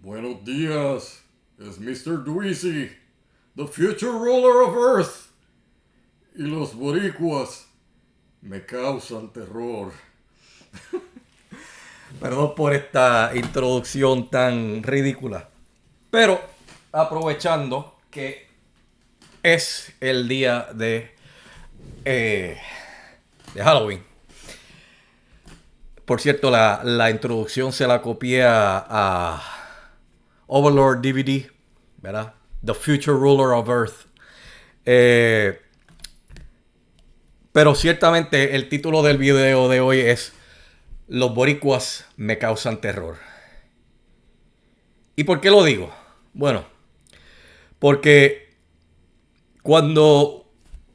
Buenos días, es Mr. Dweezy, the future ruler of Earth. Y los boricuas me causan terror. Perdón por esta introducción tan ridícula. Pero aprovechando que es el día de Halloween. Por cierto, la introducción se la copié a Overlord DVD, ¿verdad? The Future Ruler of Earth. Eh, pero ciertamente el título del video de hoy es Los boricuas me causan terror. ¿Y por qué lo digo? Bueno, porque cuando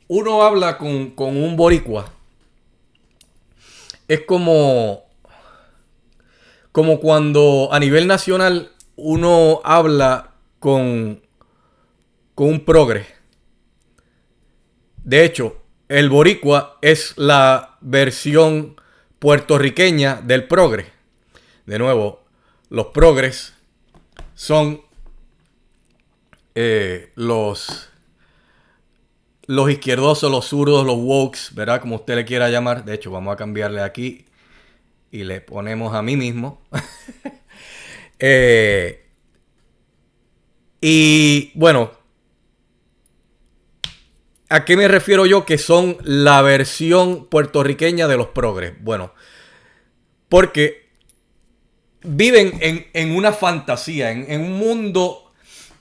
uno habla con un boricua, es como cuando a nivel nacional uno habla con un progre. De hecho, el boricua es la versión puertorriqueña del progre. De nuevo, los progres son los izquierdosos, los zurdos, los wokes, ¿verdad? Como usted le quiera llamar. De hecho, vamos a cambiarle aquí y le ponemos a mí mismo. Eh, y bueno, ¿a qué me refiero yo que son la versión puertorriqueña de los progres? Bueno, porque viven en una fantasía, en un mundo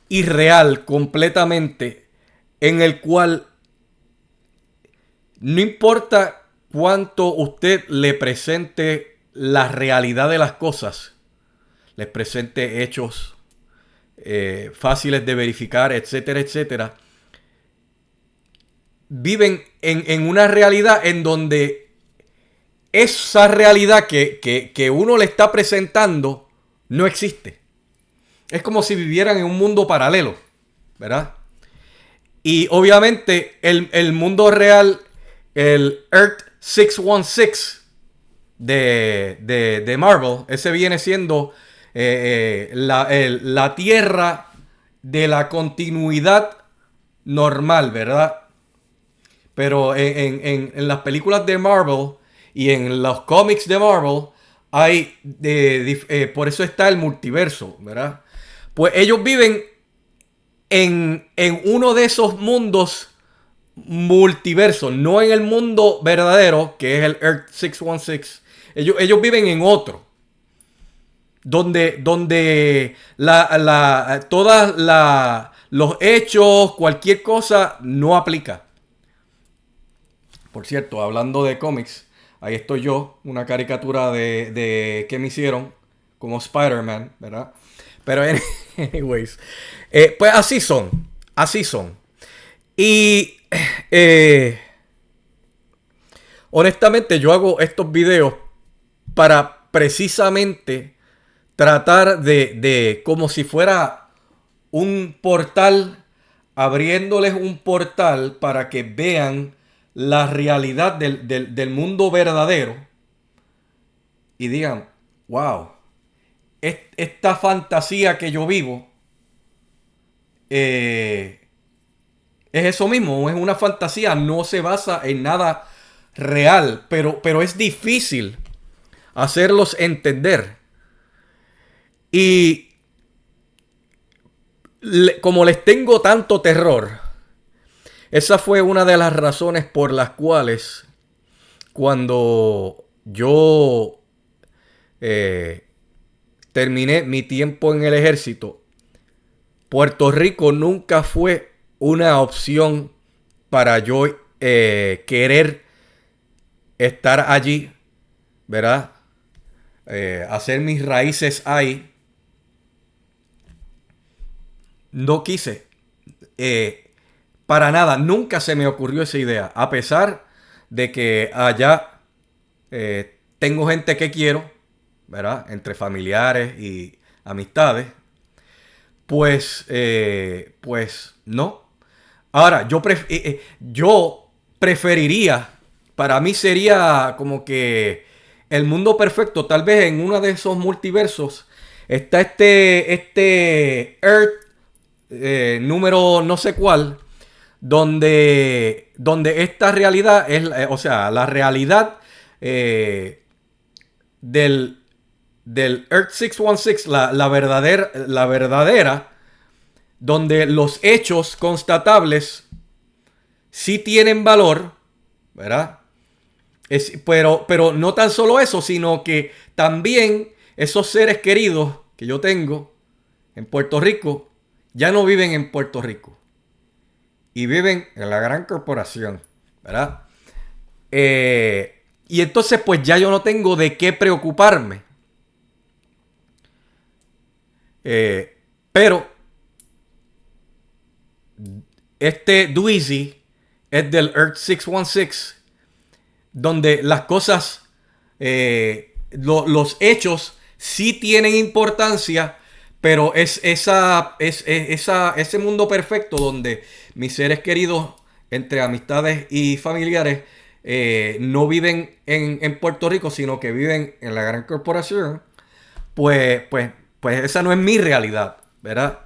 irreal completamente, en el cual no importa cuánto usted le presente la realidad de las cosas, les presente hechos fáciles de verificar, etcétera, etcétera, viven en una realidad en donde esa realidad que uno le está presentando no existe. Es como si vivieran en un mundo paralelo, ¿verdad? Y obviamente el mundo real, el Earth 616 de Marvel, ese viene siendo la Tierra de la continuidad normal, ¿verdad? Pero en las películas de Marvel y en los cómics de Marvel hay, por eso está el multiverso, ¿verdad? Pues ellos viven en uno de esos mundos multiversos, no en el mundo verdadero, que es el Earth 616. Ellos viven en otro, donde todas los hechos, cualquier cosa, no aplica. Por cierto, hablando de cómics, ahí estoy yo, una caricatura de que me hicieron como Spider-Man, ¿verdad? Pero anyways, pues así son. Y eh, honestamente yo hago estos videos para precisamente tratar de como si fuera un portal, abriéndoles un portal para que vean la realidad del mundo verdadero y digan, wow, esta fantasía que yo vivo eh, es eso mismo, es una fantasía, no se basa en nada real, pero es difícil hacerlos entender. Y como les tengo tanto terror, esa fue una de las razones por las cuales cuando yo eh, terminé mi tiempo en el ejército, Puerto Rico nunca fue una opción para yo querer estar allí, ¿verdad? Hacer mis raíces ahí. No quise. Para nada, nunca se me ocurrió esa idea. A pesar de que allá tengo gente que quiero, ¿verdad? Entre familiares y amistades. Pues no. Ahora, yo preferiría, para mí sería como que el mundo perfecto, tal vez en uno de esos multiversos, está este Earth número no sé cuál, donde esta realidad es, o sea, la realidad del Earth 616, la verdadera, donde los hechos constatables sí tienen valor, ¿verdad? Pero no tan solo eso, sino que también esos seres queridos que yo tengo en Puerto Rico ya no viven en Puerto Rico y viven en la gran corporación, ¿verdad? Y entonces pues ya yo no tengo de qué preocuparme. Pero este Dweezy es del Earth 616, donde las cosas, los hechos sí tienen importancia, pero es ese mundo perfecto donde mis seres queridos, entre amistades y familiares, no viven en Puerto Rico, sino que viven en la gran corporación. Pues esa no es mi realidad, ¿verdad?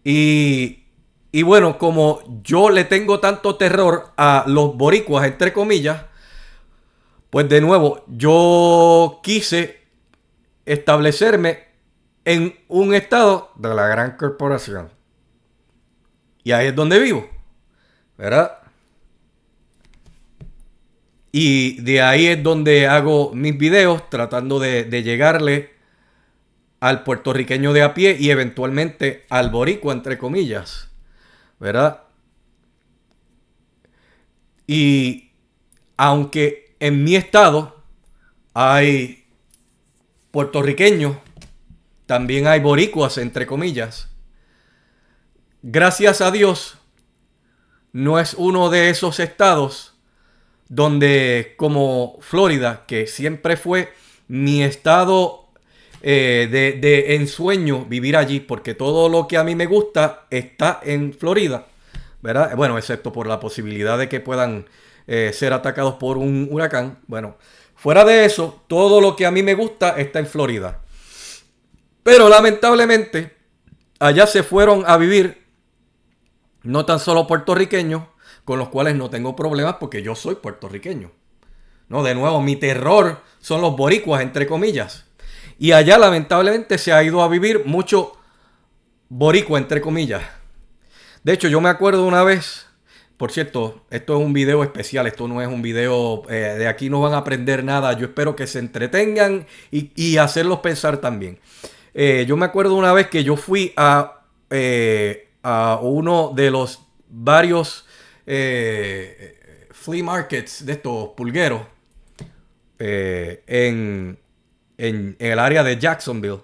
Y bueno, como yo le tengo tanto terror a los boricuas, entre comillas, pues de nuevo, yo quise establecerme en un estado de la gran corporación. Y ahí es donde vivo, ¿verdad? Y de ahí es donde hago mis videos tratando de llegarle al puertorriqueño de a pie y eventualmente al boricua, entre comillas, ¿verdad? Y aunque en mi estado hay puertorriqueños, también hay boricuas, entre comillas. Gracias a Dios, no es uno de esos estados donde, como Florida, que siempre fue mi estado de ensueño vivir allí, porque todo lo que a mí me gusta está en Florida, ¿verdad? Bueno, excepto por la posibilidad de que puedan ser atacados por un huracán. Bueno, fuera de eso, todo lo que a mí me gusta está en Florida. Pero lamentablemente, allá se fueron a vivir no tan solo puertorriqueños, con los cuales no tengo problemas porque yo soy puertorriqueño. No, de nuevo, mi terror son los boricuas, entre comillas. Y allá lamentablemente se ha ido a vivir mucho boricua, entre comillas. De hecho, yo me acuerdo una vez, por cierto, esto es un video especial, esto no es un video, de aquí no van a aprender nada, yo espero que se entretengan y hacerlos pensar también. Yo me acuerdo una vez que yo fui a uno de los varios flea markets de estos pulgueros en el área de Jacksonville.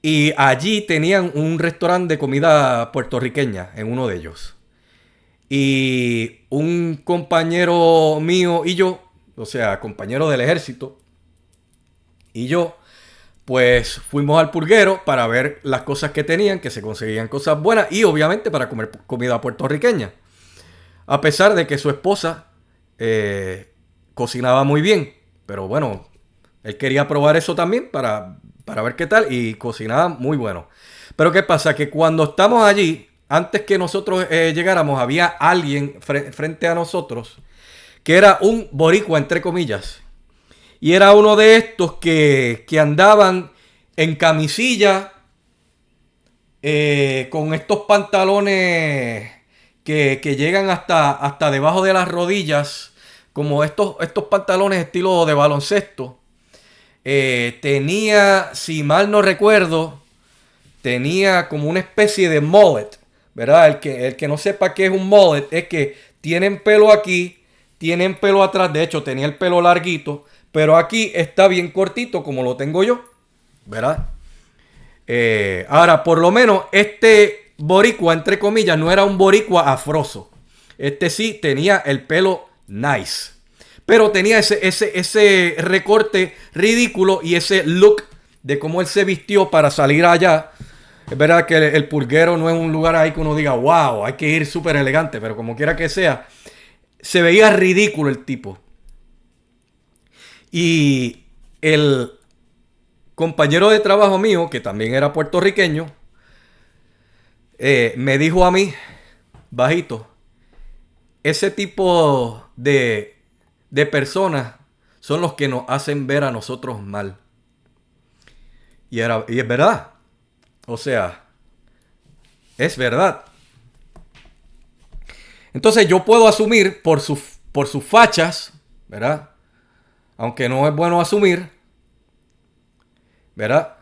Y allí tenían un restaurante de comida puertorriqueña en uno de ellos. Y un compañero mío y yo, o sea, compañero del ejército, y yo, pues fuimos al pulguero para ver las cosas que tenían, que se conseguían cosas buenas y obviamente para comer comida puertorriqueña. A pesar de que su esposa cocinaba muy bien, pero bueno, él quería probar eso también para ver qué tal y cocinaba muy bueno. Pero ¿qué pasa? Que cuando estamos allí, antes que nosotros llegáramos, había alguien frente a nosotros que era un boricua, entre comillas. Y era uno de estos que andaban en camisilla, con estos pantalones que llegan hasta debajo de las rodillas, como estos pantalones estilo de baloncesto. Tenía, si mal no recuerdo, tenía como una especie de mullet, ¿verdad? El que no sepa qué es un mullet es que tienen pelo aquí, tienen pelo atrás. De hecho, tenía el pelo larguito, pero aquí está bien cortito como lo tengo yo, ¿verdad? Ahora, por lo menos, este boricua, entre comillas, no era un boricua afroso. Este sí tenía el pelo nice. Pero tenía ese recorte ridículo y ese look de cómo él se vistió para salir allá. Es verdad que el pulguero no es un lugar ahí que uno diga, wow, hay que ir súper elegante. Pero como quiera que sea, se veía ridículo el tipo. Y compañero de trabajo mío, que también era puertorriqueño, me dijo a mí, bajito, ese tipo de personas son los que nos hacen ver a nosotros mal. Y es verdad. O sea, es verdad. Entonces yo puedo asumir por sus fachas, ¿verdad? Aunque no es bueno asumir, ¿verdad?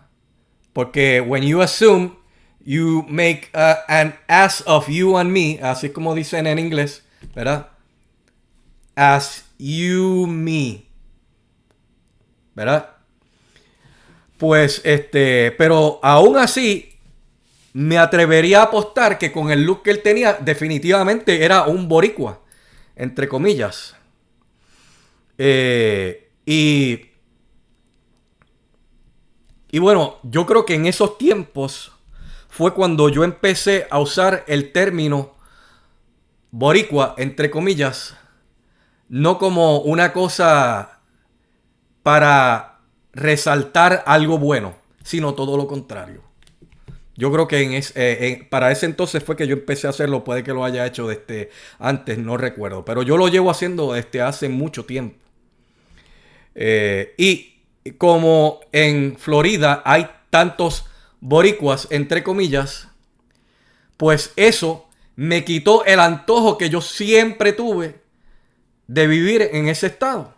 Porque when you assume, you make an ass of you and me, así como dicen en inglés, ¿verdad? As you me, ¿verdad? Pues, pero aún así, me atrevería a apostar que con el look que él tenía, definitivamente era un boricua, entre comillas. Y bueno, yo creo que en esos tiempos fue cuando yo empecé a usar el término boricua, entre comillas, no como una cosa para resaltar algo bueno, sino todo lo contrario. Yo creo que para ese entonces fue que yo empecé a hacerlo. Puede que lo haya hecho desde antes, no recuerdo. Pero yo lo llevo haciendo desde hace mucho tiempo. Y como en Florida hay tantos boricuas, entre comillas, pues eso me quitó el antojo que yo siempre tuve de vivir en ese estado.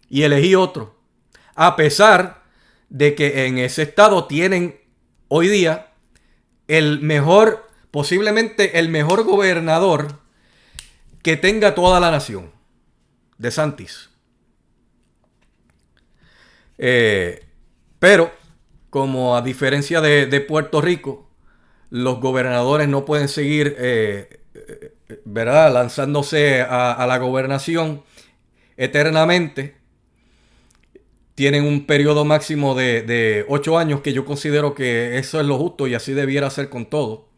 Y elegí otro. A pesar de que en ese estado tienen hoy día posiblemente el mejor gobernador que tenga toda la nación, DeSantis. Pero, como a diferencia de Puerto Rico, los gobernadores no pueden seguir, ¿verdad?, lanzándose a la gobernación eternamente. Tienen un periodo máximo de 8 años, que yo considero que eso es lo justo y así debiera ser con todo.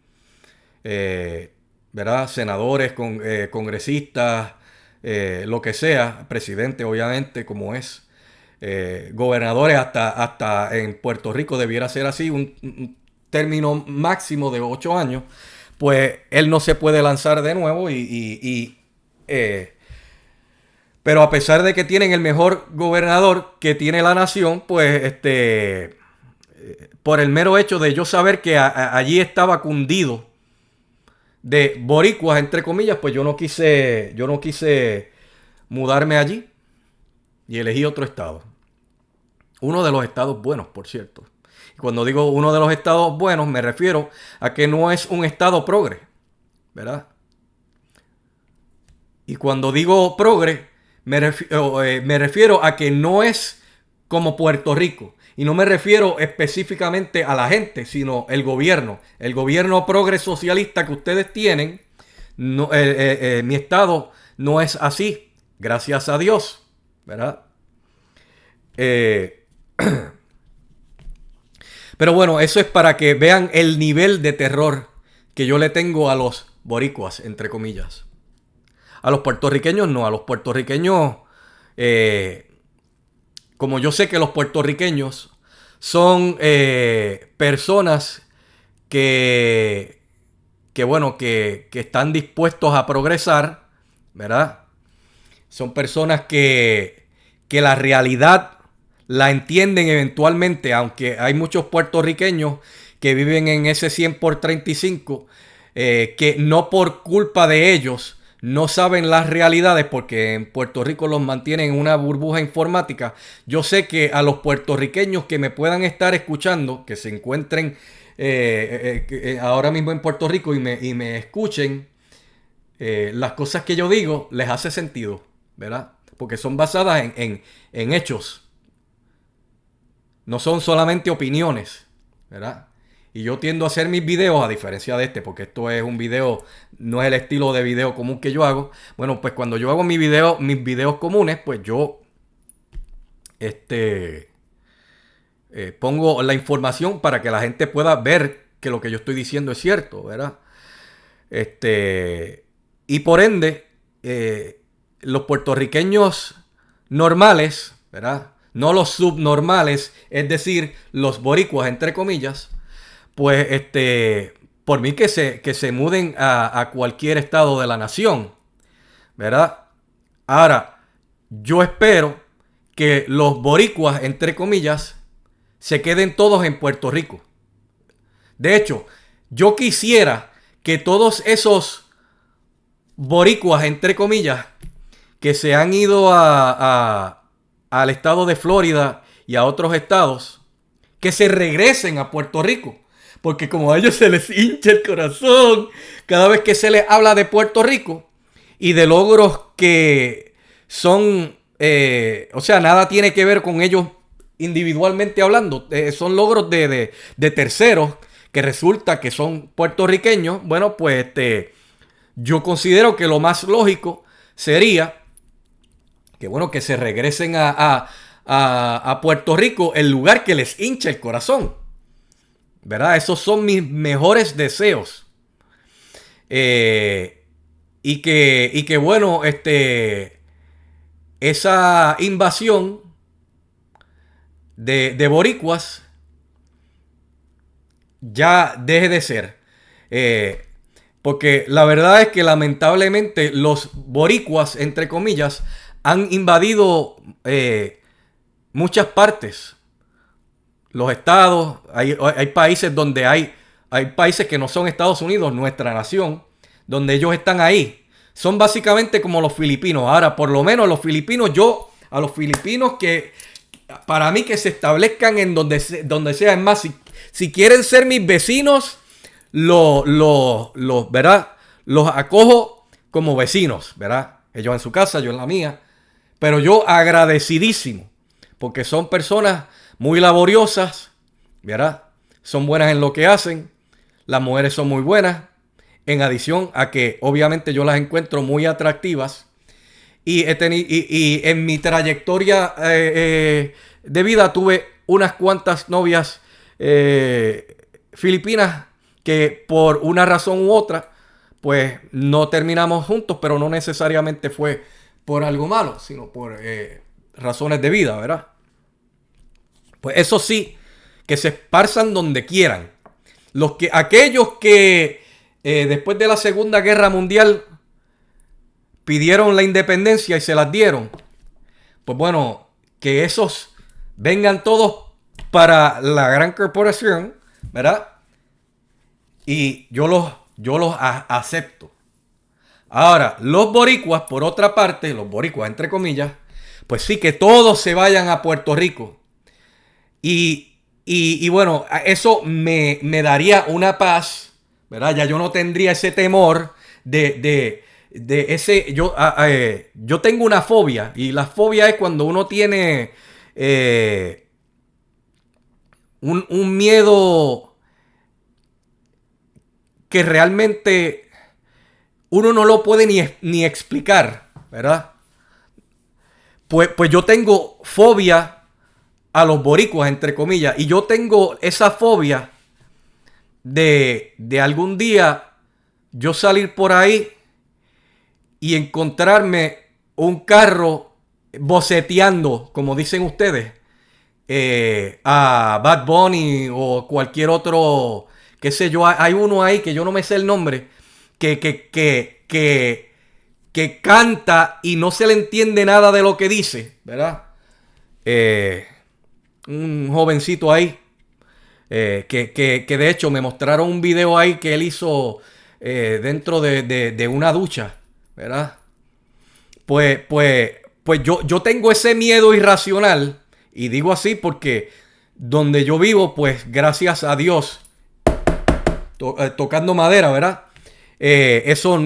¿Verdad? Senadores, congresistas, lo que sea, presidente obviamente como es. Gobernadores hasta en Puerto Rico debiera ser así, un término máximo de 8 años. Pues él no se puede lanzar de nuevo pero a pesar de que tienen el mejor gobernador que tiene la nación, pues por el mero hecho de yo saber que allí estaba cundido de boricuas, entre comillas, pues yo no quise mudarme allí y elegí otro estado. Uno de los estados buenos, por cierto. Y cuando digo uno de los estados buenos, me refiero a que no es un estado progre, ¿verdad? Y cuando digo progre, me refiero a que no es como Puerto Rico. Y no me refiero específicamente a la gente, sino el gobierno. El gobierno progre socialista que ustedes tienen, no, mi estado no es así. Gracias a Dios, ¿verdad? Pero bueno, eso es para que vean el nivel de terror que yo le tengo a los boricuas, entre comillas. A los puertorriqueños no, a los puertorriqueños, como yo sé que los puertorriqueños son personas que están dispuestos a progresar, ¿verdad? Son personas que la realidad la entienden eventualmente, aunque hay muchos puertorriqueños que viven en ese 100 por 35, que no por culpa de ellos no saben las realidades, porque en Puerto Rico los mantienen en una burbuja informática. Yo sé que a los puertorriqueños que me puedan estar escuchando, que se encuentren ahora mismo en Puerto Rico y me escuchen, las cosas que yo digo les hace sentido, ¿verdad? Porque son basadas en hechos. No son solamente opiniones, ¿verdad? Y yo tiendo a hacer mis videos, a diferencia de porque esto es un video, no es el estilo de video común que yo hago. Bueno, pues cuando yo hago mis videos comunes, pues yo pongo la información para que la gente pueda ver que lo que yo estoy diciendo es cierto, ¿verdad? Y por ende, los puertorriqueños normales, ¿verdad?, no los subnormales, es decir, los boricuas, entre comillas, pues por mí que se muden a cualquier estado de la nación, ¿verdad? Ahora, yo espero que los boricuas, entre comillas, se queden todos en Puerto Rico. De hecho, yo quisiera que todos esos boricuas, entre comillas, que se han ido al estado de Florida y a otros estados, que se regresen a Puerto Rico. Porque como a ellos se les hincha el corazón cada vez que se les habla de Puerto Rico y de logros que son, o sea, nada tiene que ver con ellos individualmente hablando. Son logros de terceros que resulta que son puertorriqueños. Bueno, pues yo considero que lo más lógico sería que, bueno, que se regresen a Puerto Rico, el lugar que les hincha el corazón, ¿verdad? Esos son mis mejores deseos. Y que bueno, esa invasión de boricuas ya deje de ser. Porque la verdad es que lamentablemente los boricuas, entre comillas, han invadido muchas partes. Los estados, hay países donde hay países que no son Estados Unidos, nuestra nación, donde ellos están ahí. Son básicamente como los filipinos. Ahora, por lo menos los filipinos, a los filipinos que, para mí, que se establezcan en donde sea. Es más, si quieren ser mis vecinos, ¿verdad? Los acojo como vecinos, ¿verdad? Ellos en su casa, yo en la mía. Pero yo agradecidísimo, porque son personas muy laboriosas, ¿verdad? Son buenas en lo que hacen. Las mujeres son muy buenas. En adición a que obviamente yo las encuentro muy atractivas. Y en mi trayectoria de vida tuve unas cuantas novias filipinas que por una razón u otra pues no terminamos juntos, pero no necesariamente fue por algo malo, sino por razones de vida, ¿verdad? Pues eso sí, que se esparzan donde quieran. Aquellos que después de la Segunda Guerra Mundial pidieron la independencia y se las dieron, pues bueno, que esos vengan todos para la gran corporación, ¿verdad? Y yo los acepto. Ahora, los boricuas, por otra parte, los boricuas entre comillas, pues sí, que todos se vayan a Puerto Rico. Y bueno, eso me daría una paz, ¿verdad? Ya yo no tendría ese temor de ese. Yo tengo una fobia, y la fobia es cuando uno tiene un miedo que realmente uno no lo puede ni explicar, ¿verdad? Pues yo tengo fobia a los boricuas, entre comillas, y yo tengo esa fobia de algún día yo salir por ahí y encontrarme un carro boceteando, como dicen ustedes, a Bad Bunny o cualquier otro, qué sé yo. Hay uno ahí que yo no me sé el nombre, que canta y no se le entiende nada de lo que dice, ¿verdad? Un jovencito ahí, que de hecho me mostraron un video ahí que él hizo dentro de una ducha, ¿verdad? Pues yo tengo ese miedo irracional, y digo así porque donde yo vivo, pues gracias a Dios, tocando madera, ¿verdad? Eso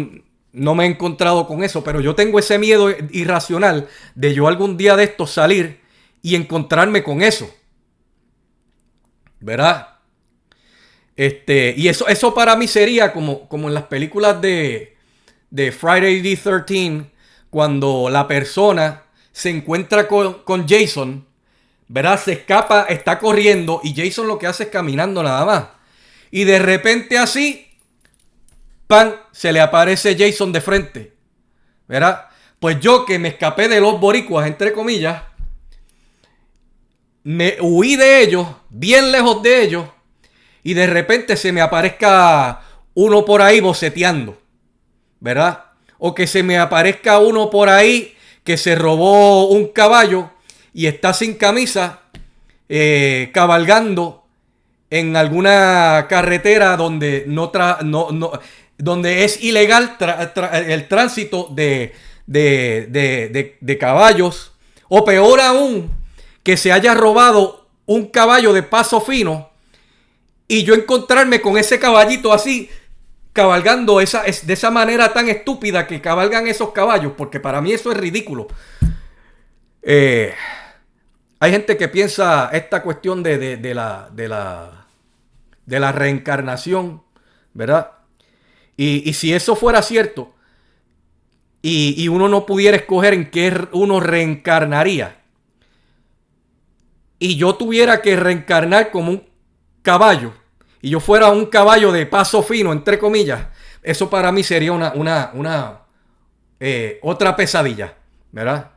no me he encontrado con eso, pero yo tengo ese miedo irracional de yo algún día de estos salir y encontrarme con eso, ¿verdad? Y eso para mí sería como en las películas de Friday the 13th, cuando la persona se encuentra con Jason, ¿verdad? Se escapa, está corriendo y Jason lo que hace es caminando nada más. Y de repente así, ¡pam!, se le aparece Jason de frente, ¿verdad? Pues yo que me escapé de los boricuas, entre comillas, me huí de ellos, bien lejos de ellos, y de repente se me aparezca uno por ahí boceteando, ¿verdad? O que se me aparezca uno por ahí que se robó un caballo y está sin camisa, cabalgando en alguna carretera donde donde es ilegal el tránsito de caballos, o peor aún, que se haya robado un caballo de paso fino y yo encontrarme con ese caballito así cabalgando de esa manera tan estúpida que cabalgan esos caballos, porque para mí eso es ridículo. Hay gente que piensa esta cuestión de la reencarnación, ¿verdad? Y si eso fuera cierto, y uno no pudiera escoger en qué uno reencarnaría, y yo tuviera que reencarnar como un caballo, y yo fuera un caballo de paso fino, entre comillas, eso para mí sería otra pesadilla, ¿verdad?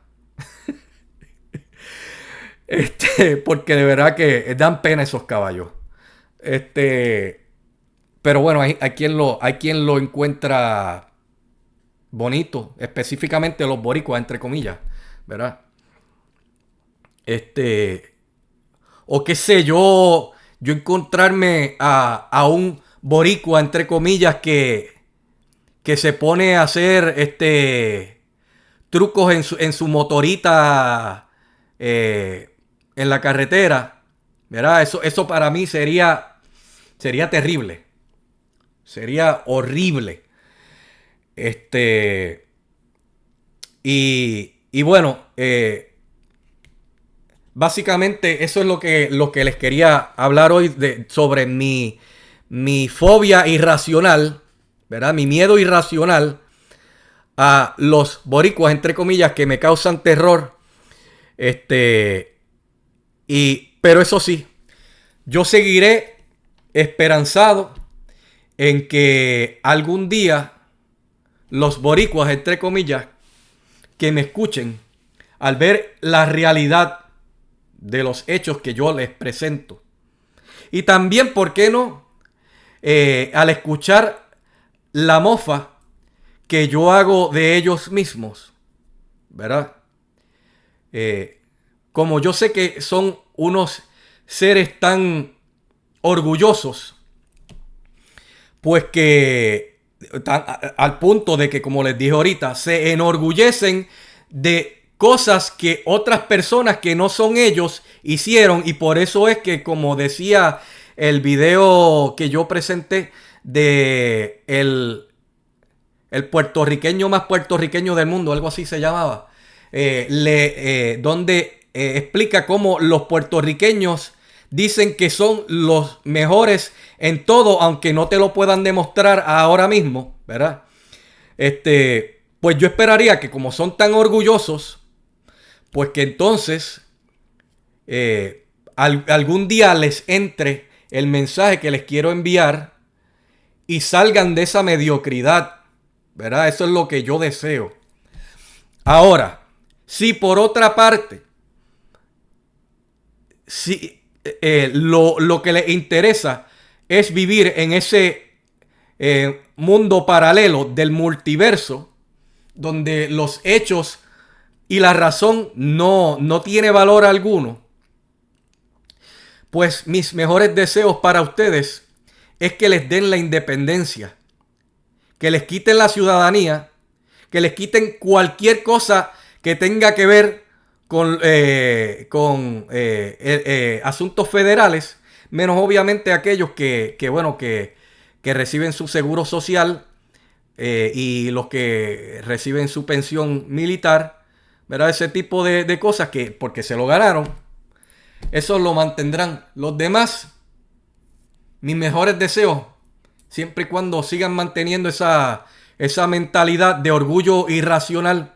Porque de verdad que dan pena esos caballos. Pero bueno, hay quien lo encuentra bonito, específicamente los boricuas, entre comillas, ¿verdad? O qué sé yo encontrarme a un boricua, entre comillas, que se pone a hacer trucos en su motorita en la carretera, ¿verdad? Eso para mí sería terrible. Sería horrible. Y bueno, básicamente eso es lo que les quería hablar hoy sobre mi fobia irracional, ¿verdad? Mi miedo irracional a los boricuas, entre comillas, que me causan terror. Pero eso sí, yo seguiré esperanzado en que algún día los boricuas, entre comillas, que me escuchen, al ver la realidad de los hechos que yo les presento, y también, ¿por qué no?, al escuchar la mofa que yo hago de ellos mismos, ¿verdad? Como yo sé que son unos seres tan orgullosos, pues que al punto de que, como les dije ahorita, se enorgullecen de cosas que otras personas que no son ellos hicieron. Y por eso es que, como decía el video que yo presenté de el puertorriqueño más puertorriqueño del mundo, algo así se llamaba, donde explica cómo los puertorriqueños dicen que son los mejores en todo, aunque no te lo puedan demostrar ahora mismo, ¿verdad? Pues yo esperaría que, como son tan orgullosos, pues que entonces algún día les entre el mensaje que les quiero enviar y salgan de esa mediocridad, ¿verdad? Eso es lo que yo deseo. Ahora, si por otra parte, si lo que les interesa es vivir en ese mundo paralelo del multiverso, donde los hechos y la razón no tiene valor alguno, pues mis mejores deseos para ustedes es que les den la independencia, que les quiten la ciudadanía, que les quiten cualquier cosa que tenga que ver con asuntos federales, menos obviamente aquellos que reciben su seguro social y los que reciben su pensión militar, ¿verdad? Ese tipo de cosas que, porque se lo ganaron, eso lo mantendrán. Los demás, mis mejores deseos, siempre y cuando sigan manteniendo esa mentalidad de orgullo irracional.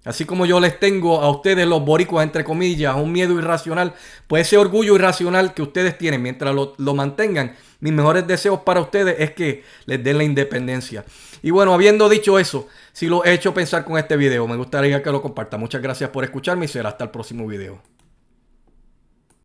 Así como yo les tengo a ustedes, los boricuas, entre comillas, un miedo irracional, pues ese orgullo irracional que ustedes tienen, mientras lo mantengan, mis mejores deseos para ustedes es que les den la independencia. Y bueno, habiendo dicho eso, si lo he hecho pensar con este video, me gustaría que lo compartan. Muchas gracias por escucharme y será hasta el próximo video.